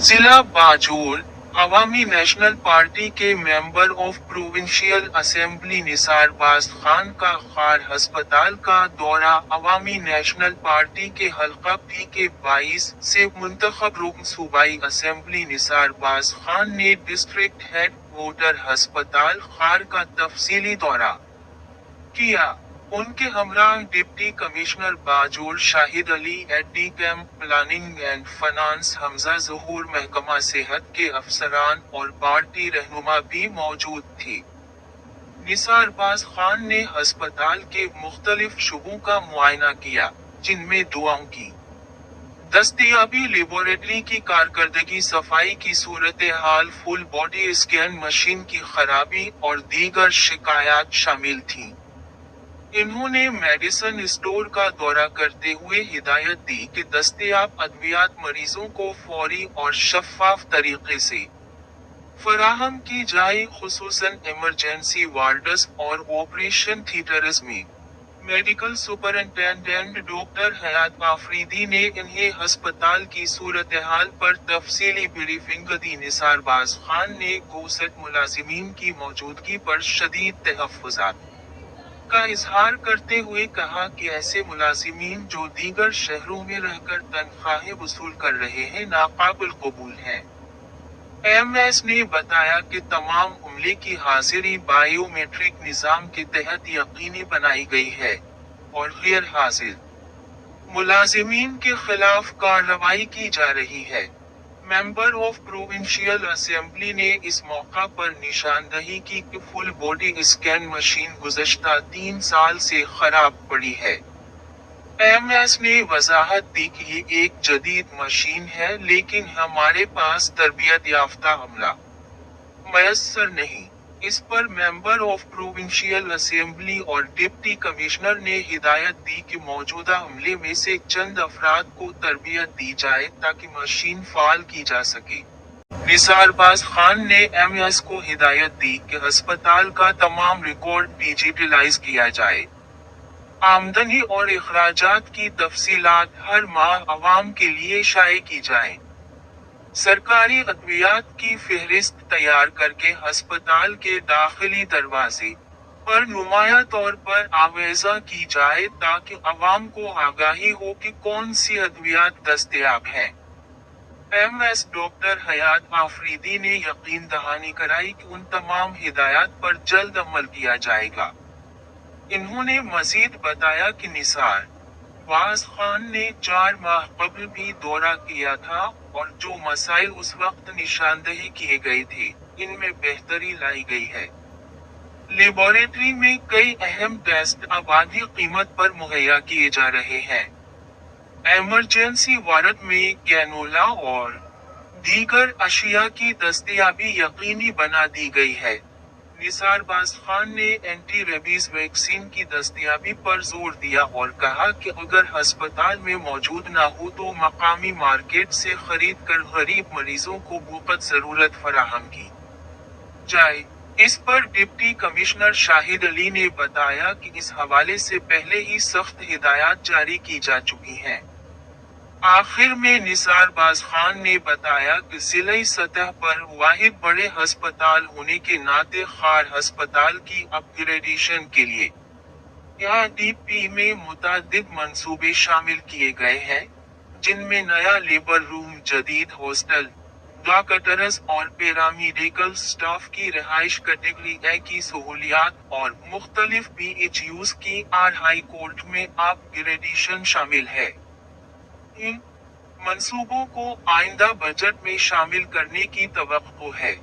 जिला Bajaur Awami National Party के member of provincial assembly Nisarbaz Khan का खार अस्पताल का दौरा। अवामी नेशनल पार्टी के हल्का पी के 22 से मुंतखब रुकन सूबाई असेंबली निसारबाज खान ने डिस्ट्रिक्ट हेड वोटर अस्पताल खार का तफसीली दौरा किया। उनके हमराह deputy commissioner Bajaur Shahid Ali, AD camp planning and finance Hamza Zahoor, महकमा सेहत के अफसरान और पार्टी रहनुमा भी मौजूद थी। निसारबाज खान ने अस्पताल के मुख्तलिफ शुबों का मुआयना किया, जिनमें दुआओं की दस्तयाबी, लेबोरेटरी की कारकर्दगी, सफाई की सूरत हाल, फुल बॉडी स्कैन मशीन की खराबी और दीगर शिकायत शामिल थीं। इन्होंने मेडिसिन स्टोर का दौरा करते हुए हिदायत दी कि दस्तयाब अद्वियात मरीजों को फौरी और शफ़ाफ तरीके से फराहम की जाए, खुसूसन इमरजेंसी वार्ड्स और ऑपरेशन थिएटर्स में। मेडिकल सुपरिंटेंडेंट डॉक्टर हयात आफरीदी ने इन्हें अस्पताल की सूरत हाल पर तफसीली ब्रीफिंग दी। निसारबाज खान ने गोसत मुलाजिमीन की मौजूदगी पर शदीद तहफ़्फ़ुज़ात का इजहार करते हुए कहा कि ऐसे मुलाजिमीन जो दीगर शहरों में रहकर तनख्वाहें वसूल कर रहे हैं, नाकाबिल कबूल हैं। एमएस ने बताया कि तमाम अमले की हाजिरी बायोमेट्रिक निज़ाम के तहत यकीनी बनाई गई है और गैर हाजिर मुलाजिमीन के खिलाफ कार्रवाई की जा रही है। मेंबर ऑफ प्रोविंशियल असेंबली ने इस मौका पर निशानदही की कि फुल बॉडी स्कैन मशीन गुज़श्ता 3 साल से खराब पड़ी है। एमएस ने वजाहत दी कि ये एक जदीद मशीन है, लेकिन हमारे पास तरबियत याफ्ता अमला मयस्सर नहीं। इस पर मेंबर ऑफ प्रोविंशियल असेंबली और डिप्टी कमिश्नर ने हिदायत दी कि मौजूदा अमले में से चंद अफराद को तरबियत दी जाए ताकि मशीन फाल की जा सके। निसारबाज खान ने एमएस को हिदायत दी कि अस्पताल का तमाम रिकॉर्ड डिजिटलाइज किया जाए। आमदनी और अखराजात की तफसीलात हर माह अवाम के लिए शाये की जाए। सरकारी अद्वियात की फहरिस्त तैयार करके अस्पताल के दाखिली दरवाजे पर नुमाया तौर पर आवेजा की जाए ताकि अवाम को आगाही हो कि कौन सी अद्वियात दस्तयाब हैं। एमएस डॉक्टर हयात आफरीदी ने यकीन दहानी कराई कि उन तमाम हिदायत पर जल्द अमल किया जाएगा। इन्होंने मजीद बताया कि निसारबाज खान ने 4 माह कबल भी दौरा किया था और जो मसाइल उस वक्त निशानदही किए गए थे, इनमें बेहतरी लाई गई है। लेबोरेटरी में कई अहम टेस्ट अब आधी कीमत पर मुहैया किए जा रहे हैं। इमरजेंसी वार्ड में कैनोला और दीगर अशिया की दस्तयाबी यकीनी बना दी गई है। निसारबाज खान ने एंटी रेबीज वैक्सीन की दस्तयाबी पर जोर दिया और कहा कि अगर अस्पताल में मौजूद न हो तो मकामी मार्केट से खरीद कर गरीब मरीजों को मुफ्त जरूरत फराहम की जाए। इस पर डिप्टी कमिश्नर शाहिद अली ने बताया कि इस हवाले से पहले ही सख्त हिदायत जारी की जा चुकी हैं। आखिर में निसारबाज खान ने बताया कि जिलाई सतह पर वाहिद बड़े अस्पताल होने के नाते खार अस्पताल की अपग्रेडेशन के लिए ADP में मुतादिद मंसूबे शामिल किए गए हैं, जिनमें नया लेबर रूम, जदीद हॉस्टल, डॉक्टर्स और पैरामेडिकल स्टाफ की रिहाइश, कैटेगरी A की सहूलियात और मुख्तलिफ BHUs की हाई कोर्ट में अपग्रेडेशन शामिल है। इन मंसूबों को आइंदा बजट में शामिल करने की तवक्को है।